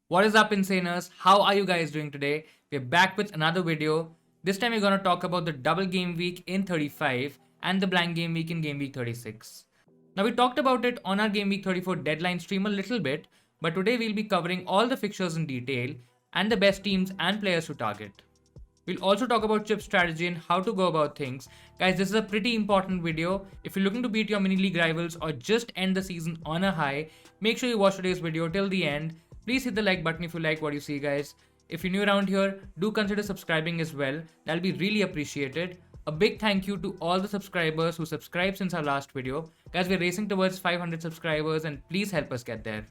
What is up, Insaners? How are you guys doing today? We're back with another video. This time we're going to talk about the double game week in 35 and the blank game week in game week 36. Now, we talked about it on our game week 34 deadline stream a little bit, but today we'll be covering all the fixtures in detail and the best teams and players to target. We'll also talk about chip strategy and how to go about things. Guys, this is a pretty important video. If you're looking to beat your mini league rivals or just end the season on a high, make sure you watch today's video till the end. Please hit the like button if you like what you see, guys. If you're new around here, do consider subscribing as well. That'll be really appreciated. A big thank you to all the subscribers who subscribed since our last video. Guys, we're racing towards 500 subscribers and please help us get there.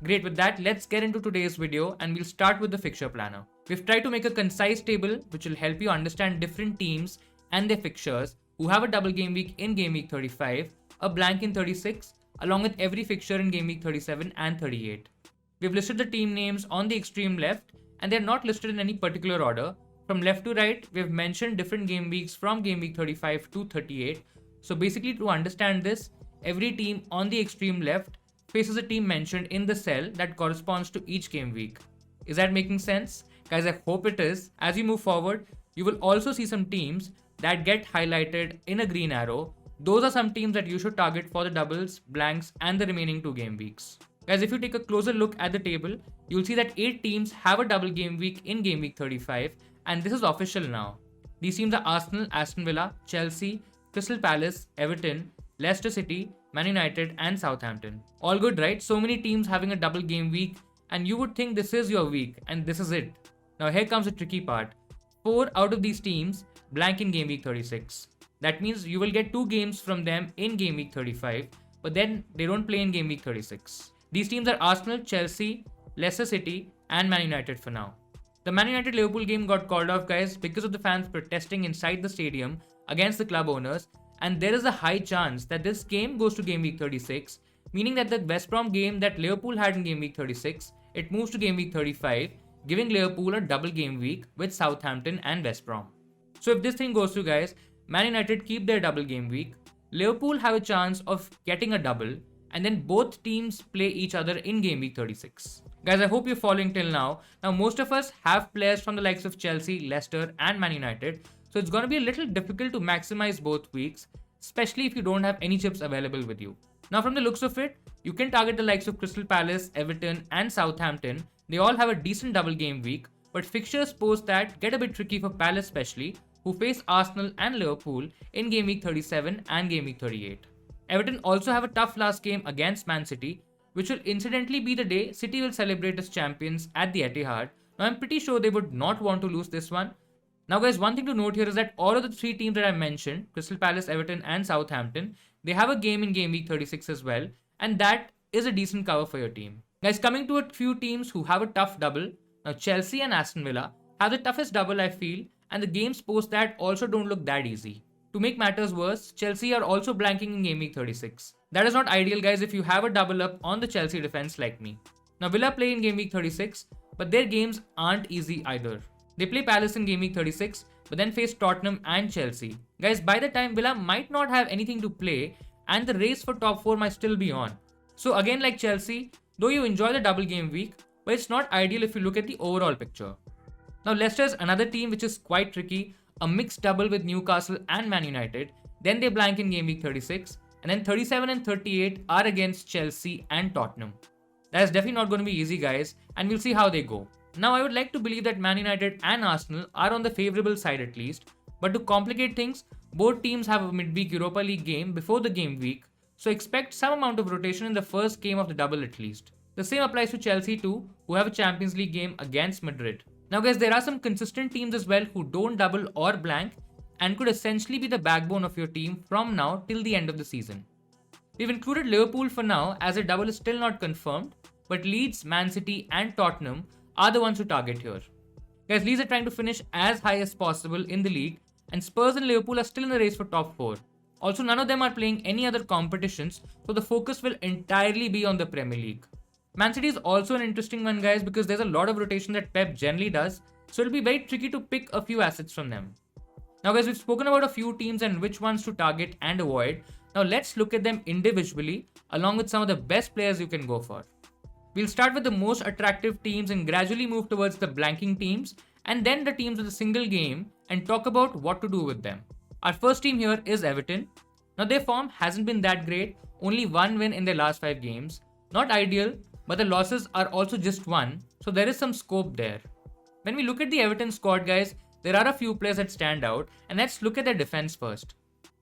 Great, with that, let's get into today's video and we'll start with the fixture planner. We've tried to make a concise table which will help you understand different teams and their fixtures who have a double game week in game week 35, a blank in 36, along with every fixture in game week 37 and 38. We've listed the team names on the extreme left and they're not listed in any particular order. From left to right, we've mentioned different game weeks from game week 35 to 38. So basically, to understand this, every team on the extreme left faces a team mentioned in the cell that corresponds to each game week. Is that making sense? Guys, I hope it is. As you move forward, you will also see some teams that get highlighted in a green arrow. Those are some teams that you should target for the doubles, blanks, and the remaining 2 game weeks. Guys, if you take a closer look at the table, you'll see that 8 teams have a double game week in game week 35, and this is official now. These teams are Arsenal, Aston Villa, Chelsea, Crystal Palace, Everton, Leicester City, Man United, and Southampton. All good, right? So many teams having a double game week, and you would think this is your week, and this is it. Now here comes the tricky part. 4 out of these teams blank in game week 36. That means you will get 2 games from them in game week 35, but then they don't play in game week 36. These teams are Arsenal, Chelsea, Leicester City, and Man United for now. The Man United Liverpool game got called off, guys, because of the fans protesting inside the stadium against the club owners, and there is a high chance that this game goes to game week 36, meaning that the West Brom game that Liverpool had in game week 36, it moves to game week 35, giving Liverpool a double game week with Southampton and West Brom. So if this thing goes through, guys, Man United keep their double game week, Liverpool have a chance of getting a double, and then both teams play each other in game week 36. Guys, I hope you're following till now. Now, most of us have players from the likes of Chelsea, Leicester, and Man United, so it's going to be a little difficult to maximize both weeks, especially if you don't have any chips available with you. Now, from the looks of it, you can target the likes of Crystal Palace, Everton, and Southampton. They all have a decent double game week, but fixtures post that get a bit tricky for Palace especially, who face Arsenal and Liverpool in game week 37 and game week 38. Everton also have a tough last game against Man City, which will incidentally be the day City will celebrate as champions at the Etihad. Now, I'm pretty sure they would not want to lose this one. Now, guys, one thing to note here is that all of the 3 teams that I mentioned, Crystal Palace, Everton, and Southampton, they have a game in game week 36 as well, and that is a decent cover for your team. Guys, coming to a few teams who have a tough double, now Chelsea and Aston Villa have the toughest double, I feel, and the games post that also don't look that easy. To make matters worse, Chelsea are also blanking in game week 36. That is not ideal, guys, if you have a double up on the Chelsea defense like me. Now, Villa play in game week 36, but their games aren't easy either. They play Palace in game week 36, but then face Tottenham and Chelsea. Guys, by the time Villa might not have anything to play, and the race for top 4 might still be on. So again, like Chelsea, though you enjoy the double game week, but it's not ideal if you look at the overall picture. Now, Leicester is another team which is quite tricky. A mixed double with Newcastle and Man United, then they blank in game week 36, and then 37 and 38 are against Chelsea and Tottenham. That is definitely not going to be easy, guys, and we'll see how they go. Now, I would like to believe that Man United and Arsenal are on the favourable side at least, but to complicate things, both teams have a midweek Europa League game before the game week, so expect some amount of rotation in the first game of the double at least. The same applies to Chelsea too, who have a Champions League game against Madrid. Now, guys, there are some consistent teams as well who don't double or blank and could essentially be the backbone of your team from now till the end of the season. We've included Liverpool for now as a double is still not confirmed, but Leeds, Man City and Tottenham are the ones to target here. Guys, Leeds are trying to finish as high as possible in the league, and Spurs and Liverpool are still in the race for top 4. Also, none of them are playing any other competitions, so the focus will entirely be on the Premier League. Man City is also an interesting one, guys, because there's a lot of rotation that Pep generally does, so it'll be very tricky to pick a few assets from them. Now guys, we've spoken about a few teams and which ones to target and avoid. Now let's look at them individually along with some of the best players you can go for. We'll start with the most attractive teams and gradually move towards the blanking teams and then the teams with a single game and talk about what to do with them. Our first team here is Everton. Now their form hasn't been that great, only one win in their last 5 games. Not ideal, but the losses are also just one, so there is some scope there. When we look at the Everton squad guys, there are a few players that stand out and let's look at their defense first.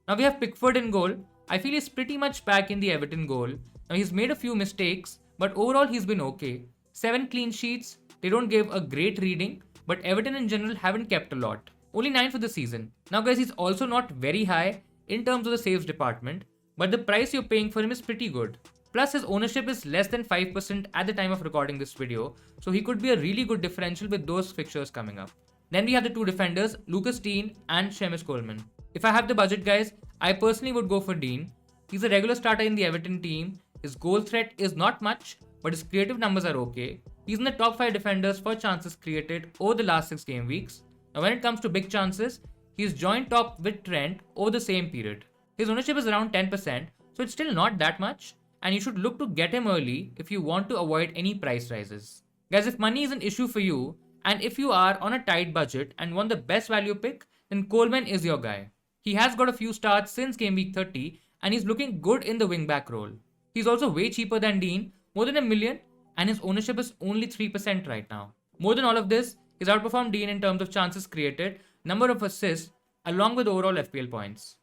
Now we have Pickford in goal. I feel he's pretty much back in the Everton goal. Now he's made a few mistakes, but overall he's been okay. 7 clean sheets, they don't give a great reading, but Everton in general haven't kept a lot. Only 9 for the season. Now guys, he's also not very high in terms of the saves department, but the price you're paying for him is pretty good. Plus his ownership is less than 5% at the time of recording this video, so he could be a really good differential with those fixtures coming up. Then we have the two defenders, Lucas Dean and Seamus Coleman. If I have the budget guys, I personally would go for Dean. He's a regular starter in the Everton team. His goal threat is not much, but his creative numbers are okay. He's in the top 5 defenders for chances created over the last 6 game weeks. Now when it comes to big chances, he's joint top with Trent over the same period. His ownership is around 10%, so it's still not that much, and you should look to get him early if you want to avoid any price rises. Guys, if money is an issue for you, and if you are on a tight budget and want the best value pick, then Coleman is your guy. He has got a few starts since game week 30 and he's looking good in the wingback role. He's also way cheaper than Dean, more than $1 million, and his ownership is only 3% right now. More than all of this, he's outperformed Dean in terms of chances created, number of assists, along with overall FPL points.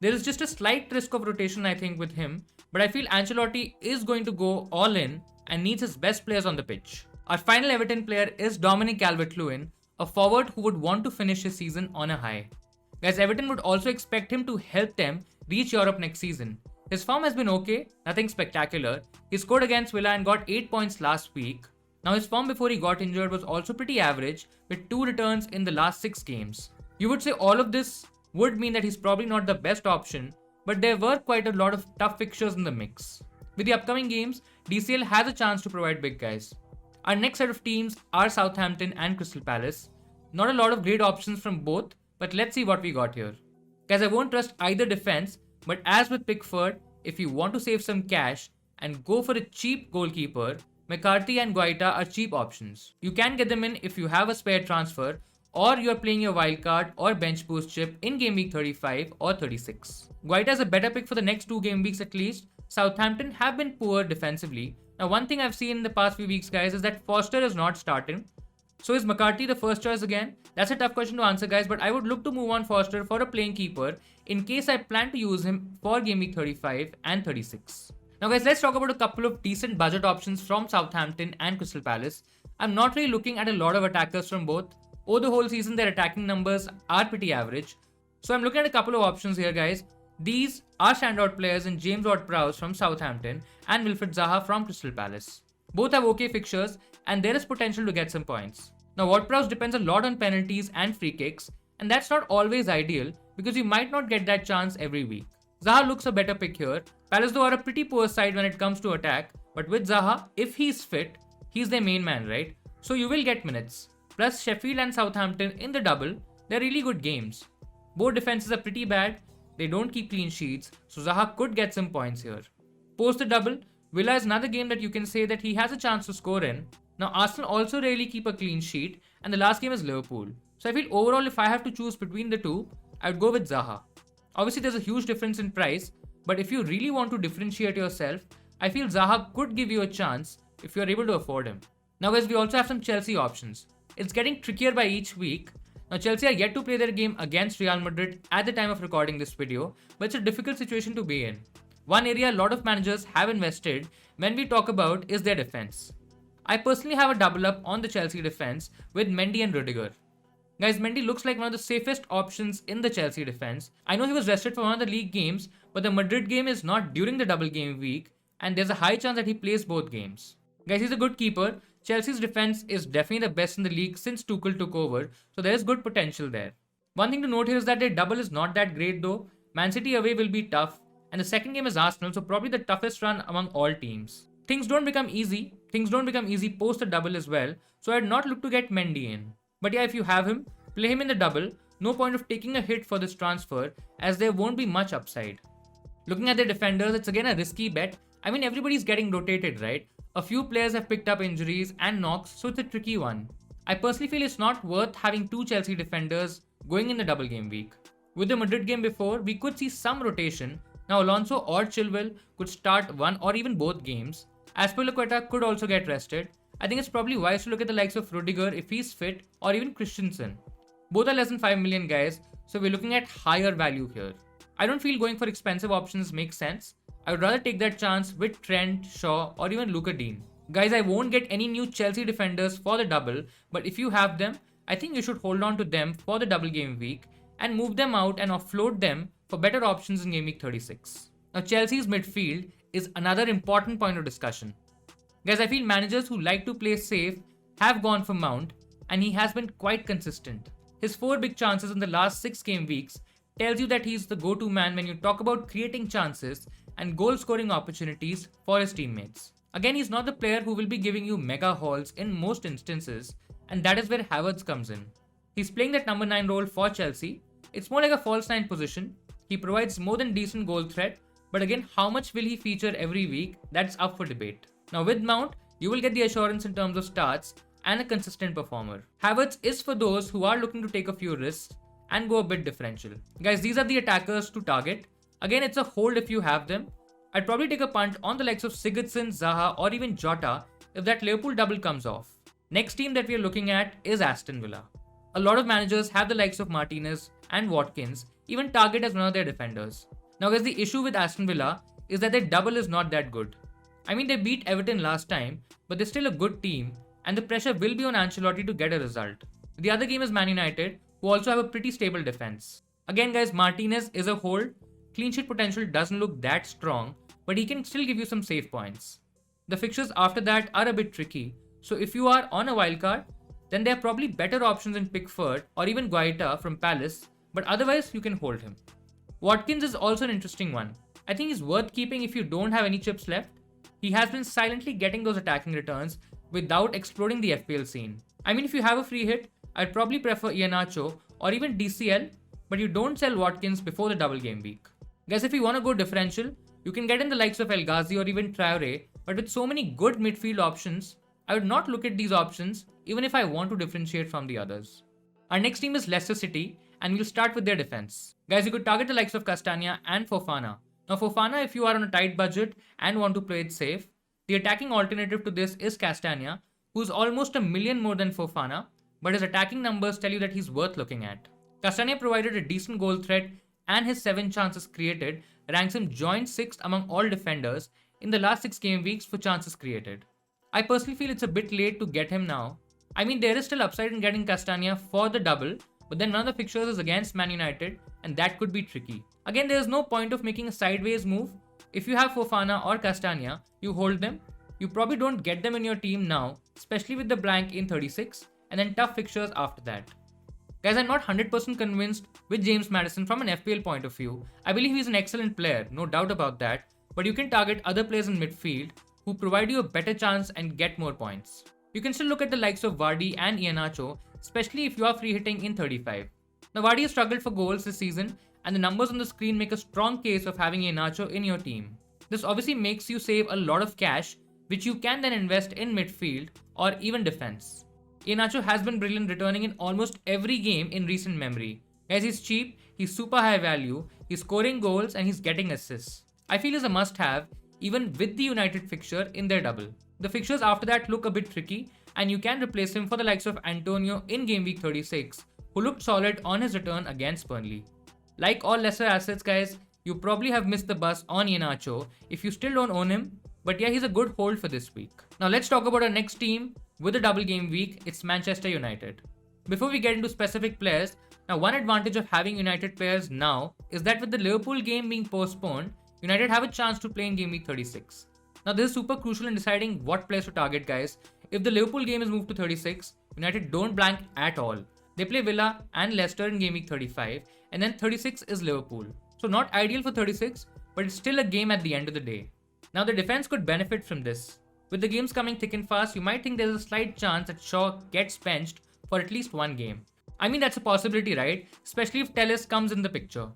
There is just a slight risk of rotation I think with him, but I feel Ancelotti is going to go all in and needs his best players on the pitch. Our final Everton player is Dominic Calvert-Lewin, a forward who would want to finish his season on a high. Guys, Everton would also expect him to help them reach Europe next season. His form has been okay, nothing spectacular. He scored against Villa and got 8 points last week. Now his form before he got injured was also pretty average with 2 returns in the last 6 games. You would say all of this would mean that he's probably not the best option, but there were quite a lot of tough fixtures in the mix. With the upcoming games, DCL has a chance to provide big guys. Our next set of teams are Southampton and Crystal Palace. Not a lot of great options from both, but let's see what we got here. Guys, I won't trust either defense, but as with Pickford, if you want to save some cash and go for a cheap goalkeeper, McCarthy and Guaita are cheap options. You can get them in if you have a spare transfer or you are playing your wildcard or bench boost chip in game week 35 or 36. Guaita is a better pick for the next 2 game weeks at least. Southampton have been poor defensively. Now one thing I've seen in the past few weeks guys is that Foster is not starting. So is McCarthy the first choice again? That's a tough question to answer guys, but I would look to move on Foster for a playing keeper in case I plan to use him for game week 35 and 36. Now guys, let's talk about a couple of decent budget options from Southampton and Crystal Palace. I'm not really looking at a lot of attackers from both. Over the whole season, their attacking numbers are pretty average. So I'm looking at a couple of options here guys. These are standout players in James Ward-Prowse from Southampton and Wilfried Zaha from Crystal Palace. Both have okay fixtures and there is potential to get some points. Now Ward-Prowse depends a lot on penalties and free kicks, and that's not always ideal because you might not get that chance every week. Zaha looks a better pick here. Palace though are a pretty poor side when it comes to attack, but with Zaha, if he's fit, he's their main man, right? So you will get minutes. Plus Sheffield and Southampton in the double, they're really good games. Both defenses are pretty bad, they don't keep clean sheets, so Zaha could get some points here. Post the double, Villa is another game that you can say that he has a chance to score in. Now Arsenal also rarely keep a clean sheet, and the last game is Liverpool. So I feel overall if I have to choose between the two, I would go with Zaha. Obviously there's a huge difference in price, but if you really want to differentiate yourself, I feel Zaha could give you a chance if you're able to afford him. Now guys, we also have some Chelsea options. It's getting trickier by each week. Now Chelsea are yet to play their game against Real Madrid at the time of recording this video, but it's a difficult situation to be in. One area a lot of managers have invested when we talk about is their defense. I personally have a double up on the Chelsea defense with Mendy and Rudiger. Guys, Mendy looks like one of the safest options in the Chelsea defense. I know he was rested for one of the league games, but the Madrid game is not during the double game week, and there's a high chance that he plays both games. Guys, he's a good keeper. Chelsea's defense is definitely the best in the league since Tuchel took over, so there is good potential there. One thing to note here is that their double is not that great though. Man City away will be tough, and the second game is Arsenal, so probably the toughest run among all teams. Things don't become easy post the double as well, so I'd not look to get Mendy in. But yeah, if you have him, play him in the double, no point of taking a hit for this transfer as there won't be much upside. Looking at the defenders, it's again a risky bet. I mean, everybody's getting rotated, right? A few players have picked up injuries and knocks, so it's a tricky one. I personally feel it's not worth having two Chelsea defenders going in the double game week. With the Madrid game before, we could see some rotation. Now Alonso or Chilwell could start one or even both games. Azpilicueta could also get rested. I think it's probably wise to look at the likes of Rudiger if he's fit, or even Christensen. Both are less than 5 million guys, so we're looking at higher value here. I don't feel going for expensive options makes sense. I would rather take that chance with Trent, Shaw, or even Luka Dean. Guys, I won't get any new Chelsea defenders for the double, but if you have them, I think you should hold on to them for the double game week and move them out and offload them for better options in game week 36. Now, Chelsea's midfield is another important point of discussion. Guys, I feel managers who like to play safe have gone for Mount, and he has been quite consistent. His 4 big chances in the last 6 game weeks tells you that he's the go-to man when you talk about creating chances and goal-scoring opportunities for his teammates. Again, he's not the player who will be giving you mega hauls in most instances, and that is where Havertz comes in. He's playing that number 9 role for Chelsea. It's more like a false 9 position. He provides more than decent goal threat, but again, how much will he feature every week? That's up for debate. Now with Mount, you will get the assurance in terms of starts and a consistent performer. Havertz is for those who are looking to take a few risks and go a bit differential. Guys, these are the attackers to target. Again, it's a hold if you have them. I'd probably take a punt on the likes of Sigurdsson, Zaha, or even Jota if that Liverpool double comes off. Next team that we are looking at is Aston Villa. A lot of managers have the likes of Martinez and Watkins even target as one of their defenders. Now guys, the issue with Aston Villa is that their double is not that good. I mean, they beat Everton last time, but they're still a good team, and the pressure will be on Ancelotti to get a result. The other game is Man United, who also have a pretty stable defense. Again guys, Martinez is a hold. Clean sheet potential doesn't look that strong, but he can still give you some save points. The fixtures after that are a bit tricky, so if you are on a wildcard, then there are probably better options in Pickford or even Guaita from Palace, but otherwise you can hold him. Watkins is also an interesting one. I think he's worth keeping if you don't have any chips left. He has been silently getting those attacking returns without exploding the FPL scene. I mean, if you have a free hit, I'd probably prefer Iheanacho or even DCL, but you don't sell Watkins before the double game week. Guys, if you want to go differential, you can get in the likes of El Ghazi or even Traore, but with so many good midfield options, I would not look at these options even if I want to differentiate from the others. Our next team is Leicester City, and we'll start with their defense. Guys, you could target the likes of Castagna and Fofana. Now Fofana, if you are on a tight budget and want to play it safe, the attacking alternative to this is Castagna, who's almost a million more than Fofana, but his attacking numbers tell you that he's worth looking at. Castagna provided a decent goal threat, and his 7 chances created ranks him joint 6th among all defenders in the last 6 game weeks for chances created. I personally feel it's a bit late to get him now. I mean, there is still upside in getting Castagna for the double, but then one of the fixtures is against Man United, and that could be tricky. Again, there is no point of making a sideways move. If you have Fofana or Castagna, you hold them. You probably don't get them in your team now, especially with the blank in 36, and then tough fixtures after that. Guys, I'm not 100% convinced with James Maddison from an FPL point of view. I believe he's an excellent player, no doubt about that, but you can target other players in midfield who provide you a better chance and get more points. You can still look at the likes of Vardy and Iheanacho, especially if you are free hitting in 35. Now Vardy has struggled for goals this season, and the numbers on the screen make a strong case of having Iheanacho in your team. This obviously makes you save a lot of cash, which you can then invest in midfield or even defense. Iheanacho has been brilliant, returning in almost every game in recent memory. Guys, he's cheap, he's super high value, he's scoring goals and he's getting assists. I feel he's a must-have even with the United fixture in their double. The fixtures after that look a bit tricky, and you can replace him for the likes of Antonio in game week 36, who looked solid on his return against Burnley. Like all lesser assets guys, you probably have missed the bus on Iheanacho if you still don't own him, but yeah, he's a good hold for this week. Now let's talk about our next team with a double game week. It's Manchester United. Before we get into specific players, now one advantage of having United players now is that with the Liverpool game being postponed, United have a chance to play in game week 36. Now this is super crucial in deciding what players to target guys. If the Liverpool game is moved to 36, United don't blank at all. They play Villa and Leicester in game week 35, and then 36 is Liverpool. So not ideal for 36, but it's still a game at the end of the day. Now the defense could benefit from this. With the games coming thick and fast, you might think there's a slight chance that Shaw gets benched for at least one game. I mean, that's a possibility, right? Especially if Telles comes in the picture.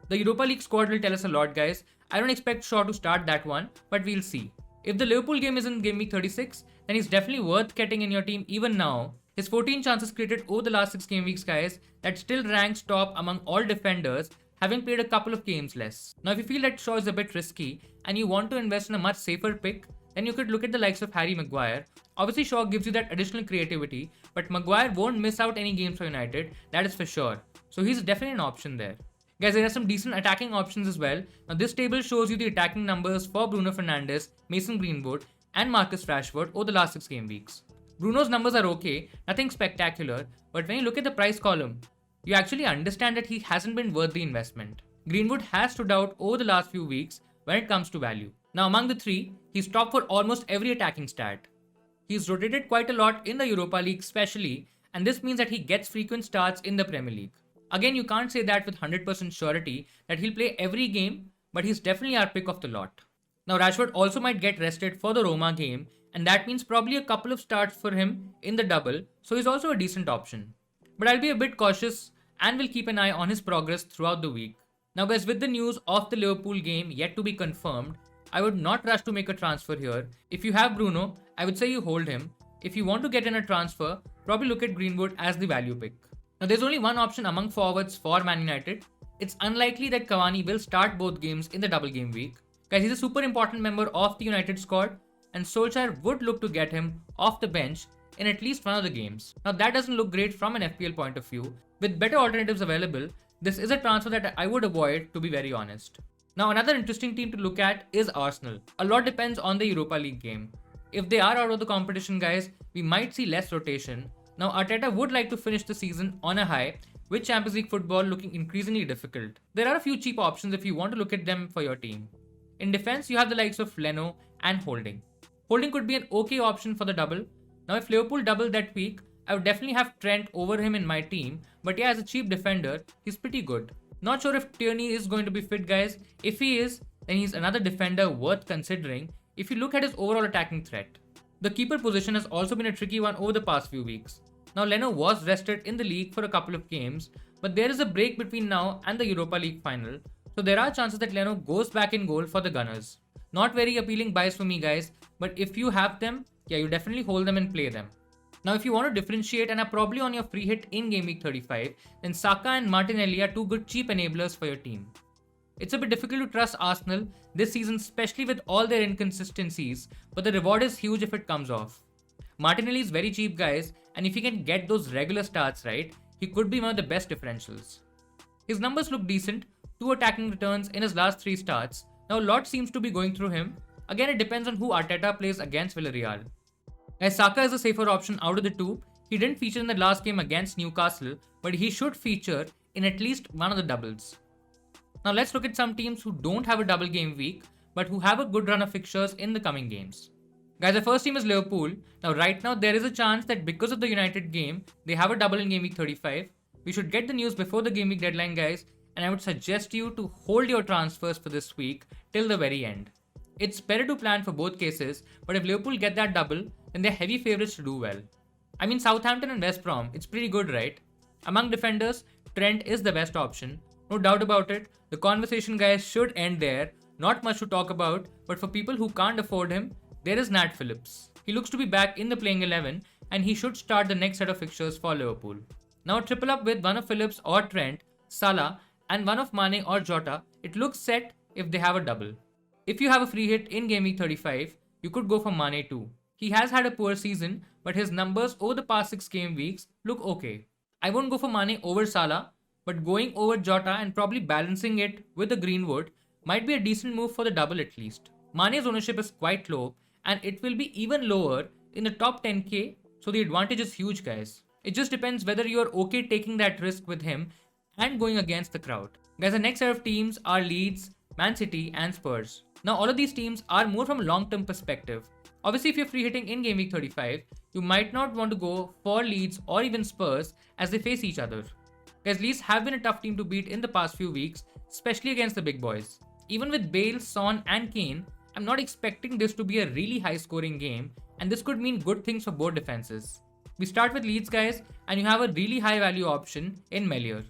The Europa League squad will tell us a lot, guys. I don't expect Shaw to start that one, but we'll see. If the Liverpool game is in Game Week 36, then he's definitely worth getting in your team even now. His 14 chances created over the last 6 game weeks, guys, that still ranks top among all defenders, having played a couple of games less. Now, if you feel that Shaw is a bit risky and you want to invest in a much safer pick, then you could look at the likes of Harry Maguire. Obviously, Shaw gives you that additional creativity, but Maguire won't miss out any games for United, that is for sure. So he's definitely an option there. Guys, there are some decent attacking options as well. Now, this table shows you the attacking numbers for Bruno Fernandes, Mason Greenwood, and Marcus Rashford over the last 6 game weeks. Bruno's numbers are okay, nothing spectacular, but when you look at the price column, you actually understand that he hasn't been worth the investment. Greenwood has stood out over the last few weeks when it comes to value. Now, among the three, he's top for almost every attacking stat. He's rotated quite a lot in the Europa League especially, and this means that he gets frequent starts in the Premier League. Again, you can't say that with 100% surety that he'll play every game, but he's definitely our pick of the lot. Now, Rashford also might get rested for the Roma game, and that means probably a couple of starts for him in the double, so he's also a decent option. But I'll be a bit cautious and will keep an eye on his progress throughout the week. Now, guys, with the news of the Liverpool game yet to be confirmed, I would not rush to make a transfer here. If you have Bruno, I would say you hold him. If you want to get in a transfer, probably look at Greenwood as the value pick. Now, there's only one option among forwards for Man United. It's unlikely that Cavani will start both games in the double game week. Guys, he's a super important member of the United squad, and Solskjaer would look to get him off the bench in at least one of the games. Now, that doesn't look great from an FPL point of view. With better alternatives available, this is a transfer that I would avoid, to be very honest. Now, another interesting team to look at is Arsenal. A lot depends on the Europa League game. If they are out of the competition, guys, we might see less rotation. Now, Arteta would like to finish the season on a high, with Champions League football looking increasingly difficult. There are a few cheap options if you want to look at them for your team. In defense, you have the likes of Leno and Holding. Holding could be an okay option for the double. Now, if Liverpool double that week, I would definitely have Trent over him in my team, but yeah, as a cheap defender, he's pretty good. Not sure if Tierney is going to be fit, guys. If he is, then he's another defender worth considering if you look at his overall attacking threat. The keeper position has also been a tricky one over the past few weeks. Now, Leno was rested in the league for a couple of games, but there is a break between now and the Europa League final, so there are chances that Leno goes back in goal for the Gunners. Not very appealing buys for me, guys, but if you have them, yeah, you definitely hold them and play them. Now, if you want to differentiate and are probably on your free hit in Game Week 35, then Saka and Martinelli are two good cheap enablers for your team. It's a bit difficult to trust Arsenal this season, especially with all their inconsistencies, but the reward is huge if it comes off. Martinelli is very cheap, guys, and if he can get those regular starts right, he could be one of the best differentials. His numbers look decent, 2 attacking returns in his last 3 starts. Now, a lot seems to be going through him. Again, it depends on who Arteta plays against Villarreal. As Saka is a safer option out of the two, he didn't feature in the last game against Newcastle, but he should feature in at least one of the doubles. Now let's look at some teams who don't have a double game week, but who have a good run of fixtures in the coming games. Guys, the first team is Liverpool. Now right now there is a chance that because of the United game, they have a double in game week 35. We should get the news before the game week deadline, guys, and I would suggest you to hold your transfers for this week till the very end. It's better to plan for both cases, but if Liverpool get that double, then they're heavy favourites to do well. I mean, Southampton and West Brom, it's pretty good, right? Among defenders, Trent is the best option. No doubt about it. The conversation, guys, should end there. Not much to talk about, but for people who can't afford him, there is Nat Phillips. He looks to be back in the playing 11, and he should start the next set of fixtures for Liverpool. Now triple up with one of Phillips or Trent, Salah, and one of Mane or Jota, it looks set if they have a double. If you have a free hit in game week 35, you could go for Mane too. He has had a poor season, but his numbers over the past 6 game weeks look okay. I won't go for Mane over Salah, but going over Jota and probably balancing it with the Greenwood might be a decent move for the double at least. Mane's ownership is quite low, and it will be even lower in the top 10k, so the advantage is huge, guys. It just depends whether you are okay taking that risk with him and going against the crowd. Guys, the next set of teams are Leeds, Man City and Spurs. Now all of these teams are more from a long-term perspective. Obviously, if you're free hitting in game week 35, you might not want to go for Leeds or even Spurs as they face each other. Guys, Leeds have been a tough team to beat in the past few weeks, especially against the big boys. Even with Bale, Son and Kane, I'm not expecting this to be a really high scoring game, and this could mean good things for both defenses. We start with Leeds, guys, and you have a really high value option in Melior.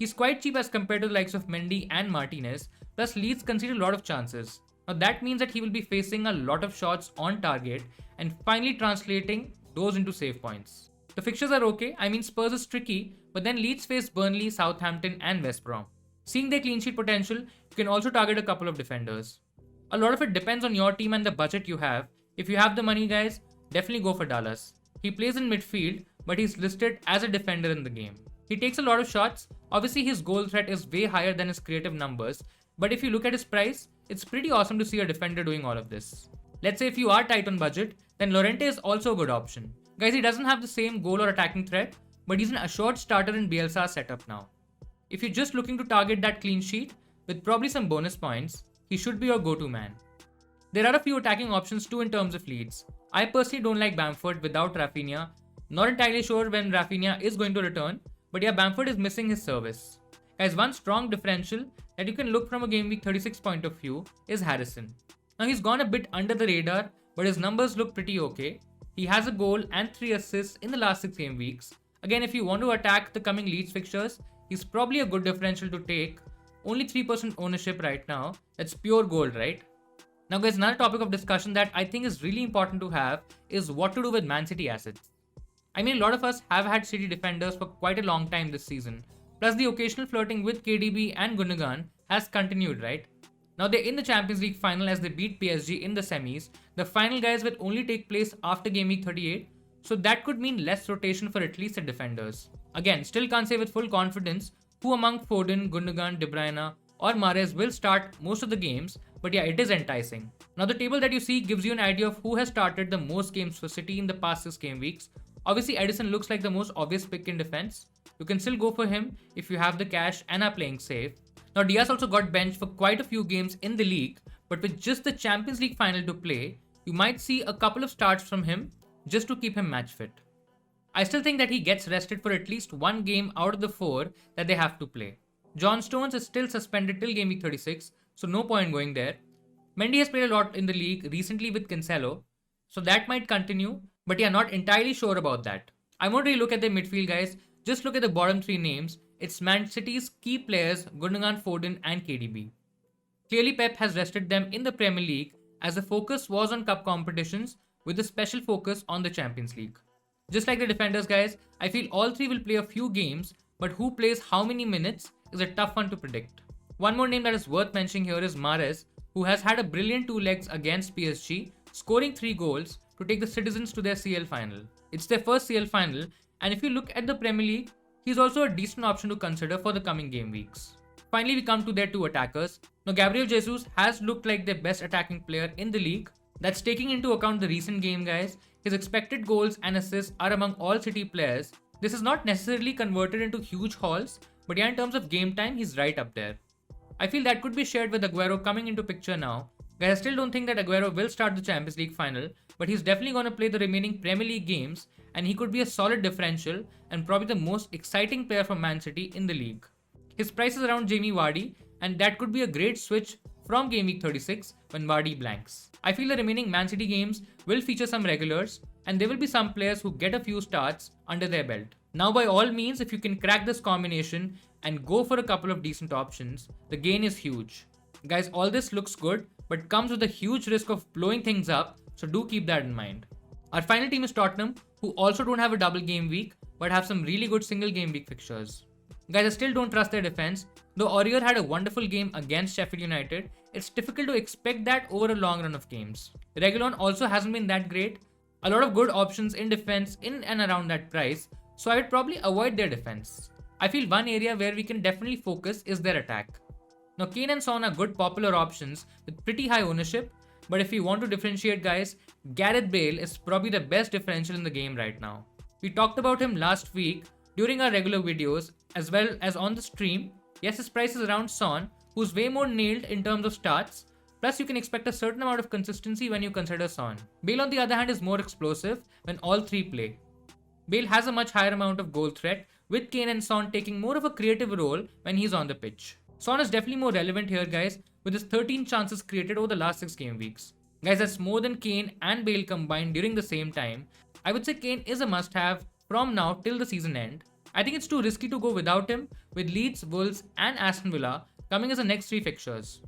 He's quite cheap as compared to the likes of Mendy and Martinez, plus Leeds concede a lot of chances. Now that means that he will be facing a lot of shots on target and finally translating those into save points. The fixtures are okay, I mean Spurs is tricky, but then Leeds face Burnley, Southampton and West Brom. Seeing their clean sheet potential, you can also target a couple of defenders. A lot of it depends on your team and the budget you have. If you have the money, guys, definitely go for Dallas. He plays in midfield, but he's listed as a defender in the game. He takes a lot of shots. Obviously, his goal threat is way higher than his creative numbers, but if you look at his price, it's pretty awesome to see a defender doing all of this. Let's say if you are tight on budget, then Llorente is also a good option. Guys, he doesn't have the same goal or attacking threat, but he's an assured starter in Bielsa's setup now. If you're just looking to target that clean sheet, with probably some bonus points, he should be your go-to man. There are a few attacking options too in terms of Leeds. I personally don't like Bamford without Rafinha. Not entirely sure when Rafinha is going to return, but yeah, Bamford is missing his service. Guys, one strong differential that you can look from a Game Week 36 point of view is Harrison. Now he's gone a bit under the radar, but his numbers look pretty okay. He has a goal and 3 assists in the last 6 game weeks. Again, if you want to attack the coming Leeds fixtures, he's probably a good differential to take. Only 3% ownership right now. That's pure gold, right? Now guys, another topic of discussion that I think is really important to have is what to do with Man City assets. I mean, a lot of us have had City defenders for quite a long time this season. Plus the occasional flirting with KDB and Gundogan has continued, right? Now they're in the Champions League final as they beat PSG in the semis. The final, guys, will only take place after Game Week 38. So that could mean less rotation for at least the defenders. Again, still can't say with full confidence who among Foden, Gundogan, De Bruyne or Mahrez will start most of the games, but yeah, it is enticing. Now the table that you see gives you an idea of who has started the most games for City in the past 6 game weeks. Obviously, Edison looks like the most obvious pick in defense. You can still go for him if you have the cash and are playing safe. Now Diaz also got benched for quite a few games in the league, but with just the Champions League final to play, you might see a couple of starts from him just to keep him match fit. I still think that he gets rested for at least one game out of the 4 that they have to play. John Stones is still suspended till Game Week 36, so no point going there. Mendy has played a lot in the league recently with Cancelo, so that might continue, but yeah, not entirely sure about that. I won't really look at their midfield, guys. Just look at the bottom 3 names. It's Man City's key players Gundogan, Foden and KDB. Clearly Pep has rested them in the Premier League as the focus was on cup competitions with a special focus on the Champions League. Just like the defenders, guys, I feel all 3 will play a few games, but who plays how many minutes is a tough one to predict. One more name that is worth mentioning here is Mahrez, who has had a brilliant 2 legs against PSG, scoring 3 goals to take the Citizens to their CL final. It's their first CL final, and if you look at the Premier League, he's also a decent option to consider for the coming game weeks. Finally, we come to their 2 attackers. Now, Gabriel Jesus has looked like their best attacking player in the league. That's taking into account the recent game, guys. His expected goals and assists are among all City players. This is not necessarily converted into huge hauls, but yeah, in terms of game time, he's right up there. I feel that could be shared with Aguero coming into picture now. Guys, I still don't think that Aguero will start the Champions League final, but he's definitely going to play the remaining Premier League games, and he could be a solid differential and probably the most exciting player from Man City in the league. His price is around Jamie Vardy, and that could be a great switch from Game Week 36 when Vardy blanks. I feel the remaining Man City games will feature some regulars, and there will be some players who get a few starts under their belt. Now, by all means, if you can crack this combination and go for a couple of decent options, the gain is huge. Guys, all this looks good, but comes with a huge risk of blowing things up, so do keep that in mind. Our final team is Tottenham, who also don't have a double game week, but have some really good single game week fixtures. Guys, I still don't trust their defense. Though Aurier had a wonderful game against Sheffield United, it's difficult to expect that over a long run of games. Reguilon also hasn't been that great. A lot of good options in defense in and around that price, so I would probably avoid their defense. I feel one area where we can definitely focus is their attack. Now, Kane and Son are good popular options with pretty high ownership, but if you want to differentiate, guys, Gareth Bale is probably the best differential in the game right now. We talked about him last week during our regular videos as well as on the stream. Yes, his price is around Son, who's way more nailed in terms of starts. Plus, you can expect a certain amount of consistency when you consider Son. Bale, on the other hand, is more explosive when all 3 play. Bale has a much higher amount of goal threat, with Kane and Son taking more of a creative role when he's on the pitch. Son is definitely more relevant here, guys, with his 13 chances created over the last 6 game weeks. Guys, that's more than Kane and Bale combined during the same time. I would say Kane is a must-have from now till the season end. I think it's too risky to go without him, with Leeds, Wolves and Aston Villa coming as the next 3 fixtures.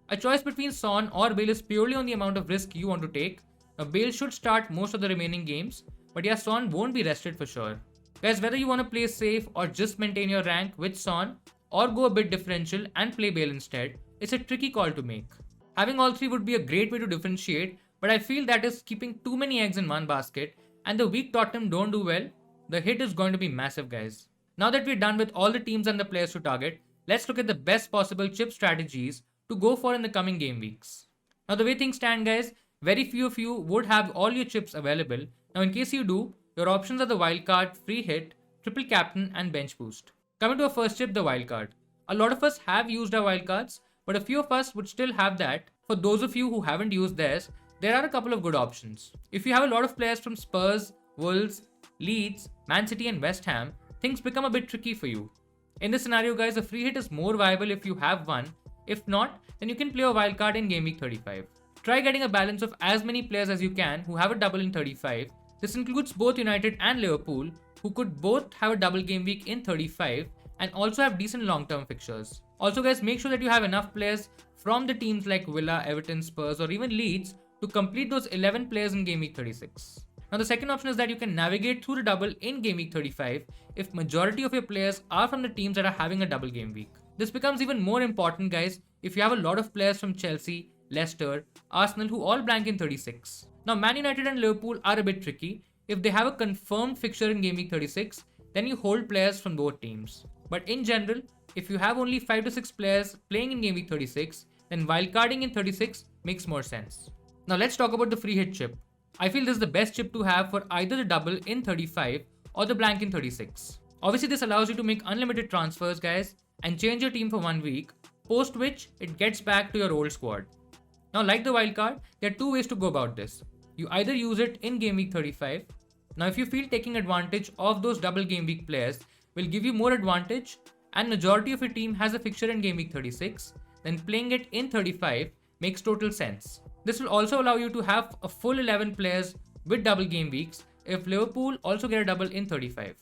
A choice between Son or Bale is purely on the amount of risk you want to take. Now Bale should start most of the remaining games, but yeah, Son won't be rested for sure. Guys, whether you want to play safe or just maintain your rank with Son, or go a bit differential and play Bale instead, it's a tricky call to make. Having all 3 would be a great way to differentiate, but I feel that is keeping too many eggs in one basket, and the week Tottenham don't do well, the hit is going to be massive, guys. Now that we're done with all the teams and the players to target, let's look at the best possible chip strategies to go for in the coming game weeks. Now the way things stand, guys, very few of you would have all your chips available. Now in case you do, your options are the wildcard, free hit, triple captain and bench boost. Coming to our first chip, the wildcard. A lot of us have used our wildcards, but a few of us would still have that. For those of you who haven't used theirs, there are a couple of good options. If you have a lot of players from Spurs, Wolves, Leeds, Man City and West Ham, things become a bit tricky for you. In this scenario, guys, a free hit is more viable if you have one. If not, then you can play a wildcard in Game Week 35. Try getting a balance of as many players as you can who have a double in 35. This includes both United and Liverpool, who could both have a double game week in 35 and also have decent long-term fixtures. Also, guys, make sure that you have enough players from the teams like Villa, Everton, Spurs or even Leeds to complete those 11 players in Game Week 36. Now the second option is that you can navigate through the double in Game Week 35 if majority of your players are from the teams that are having a double game week. This becomes even more important, guys, if you have a lot of players from Chelsea, Leicester, Arsenal who all blank in 36. Now Man United and Liverpool are a bit tricky. If they have a confirmed fixture in Game Week 36, then you hold players from both teams. But in general, if you have only 5 to 6 players playing in Game Week 36, then wildcarding in 36 makes more sense. Now let's talk about the free hit chip. I feel this is the best chip to have for either the double in 35 or the blank in 36. Obviously this allows you to make unlimited transfers, guys, and change your team for 1 week, post which it gets back to your old squad. Now like the wildcard, there are 2 ways to go about this. You either use it in Game Week 35. Now if you feel taking advantage of those double game week players will give you more advantage and majority of your team has a fixture in Game Week 36, then playing it in 35 makes total sense. This will also allow you to have a full 11 players with double game weeks if Liverpool also get a double in 35.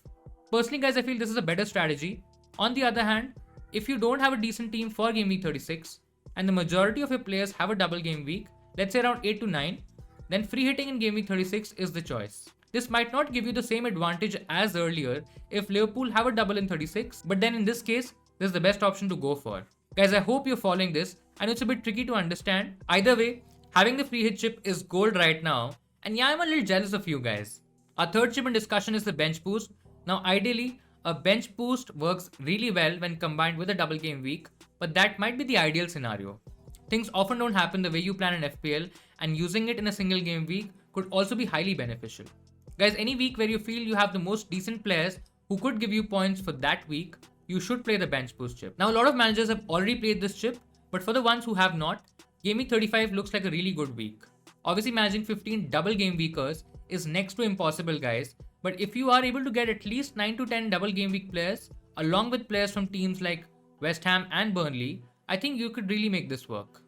Personally, guys, I feel this is a better strategy. On the other hand, if you don't have a decent team for Game Week 36 and the majority of your players have a double game week, let's say around 8 to 9, then free hitting in Game Week 36 is the choice. This might not give you the same advantage as earlier if Liverpool have a double in 36, but then in this case, this is the best option to go for. Guys, I hope you're following this. I know it's a bit tricky to understand. Either way, having the free hit chip is gold right now. And yeah, I'm a little jealous of you guys. Our third chip in discussion is the bench boost. Now, ideally, a bench boost works really well when combined with a double game week, but that might be the ideal scenario. Things often don't happen the way you plan an FPL, and using it in a single game week could also be highly beneficial. Guys, any week where you feel you have the most decent players who could give you points for that week, you should play the bench boost chip. Now, a lot of managers have already played this chip, but for the ones who have not, Game Week 35 looks like a really good week. Obviously, managing 15 double game weekers is next to impossible, guys, but if you are able to get at least 9 to 10 double game week players, along with players from teams like West Ham and Burnley, I think you could really make this work.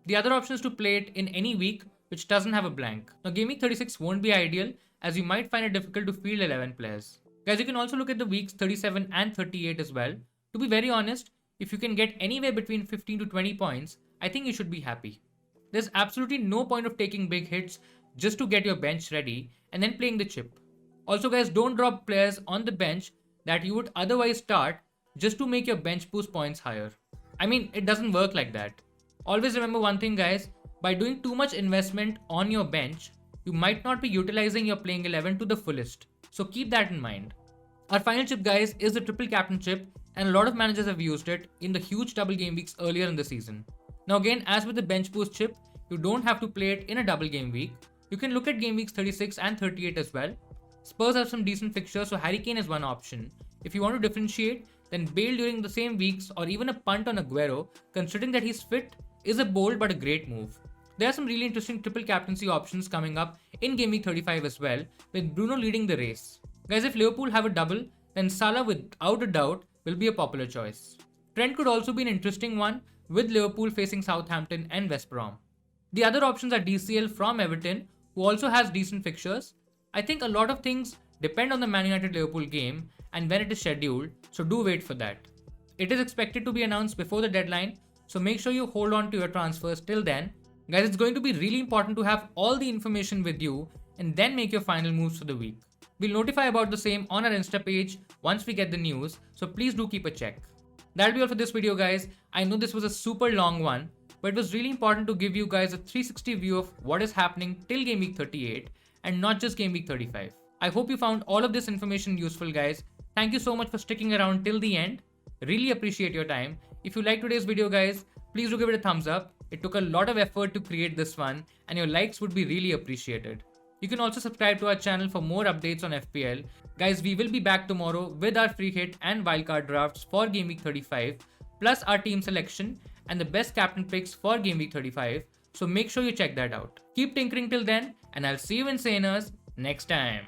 The other option is to play it in any week which doesn't have a blank. Now, Game Week 36 won't be ideal, as you might find it difficult to field 11 players. Guys, you can also look at the weeks 37 and 38 as well. To be very honest, if you can get anywhere between 15 to 20 points, I think you should be happy. There's absolutely no point of taking big hits just to get your bench ready and then playing the chip. Also, guys, don't drop players on the bench that you would otherwise start just to make your bench boost points higher. I mean, it doesn't work like that. Always remember one thing, guys, by doing too much investment on your bench, you might not be utilizing your playing 11 to the fullest. So keep that in mind. Our final chip, guys, is the triple captain chip, and a lot of managers have used it in the huge double game weeks earlier in the season. Now again, as with the bench boost chip, you don't have to play it in a double game week. You can look at game weeks 36 and 38 as well. Spurs have some decent fixtures, so Harry Kane is one option. If you want to differentiate, then Bale during the same weeks or even a punt on Aguero, considering that he's fit, is a bold but a great move. There are some really interesting triple captaincy options coming up in Game Week 35 as well, with Bruno leading the race. Guys, if Liverpool have a double, then Salah without a doubt will be a popular choice. Trent could also be an interesting one, with Liverpool facing Southampton and West Brom. The other options are DCL from Everton, who also has decent fixtures, I think a lot of things depend on the Man United Liverpool game and when it is scheduled, so do wait for that. It is expected to be announced before the deadline, so make sure you hold on to your transfers till then. Guys, it's going to be really important to have all the information with you and then make your final moves for the week. We'll notify about the same on our Insta page once we get the news, so please do keep a check. That'll be all for this video, guys. I know this was a super long one, but it was really important to give you guys a 360 view of what is happening till Game Week 38 and not just Game Week 35. I hope you found all of this information useful, guys. Thank you so much for sticking around till the end. Really appreciate your time. If you liked today's video, guys, please do give it a thumbs up. It took a lot of effort to create this one and your likes would be really appreciated. You can also subscribe to our channel for more updates on FPL. Guys, we will be back tomorrow with our free hit and wildcard drafts for Game Week 35, plus our team selection and the best captain picks for Game Week 35. So make sure you check that out. Keep tinkering till then, and I'll see you insaners next time.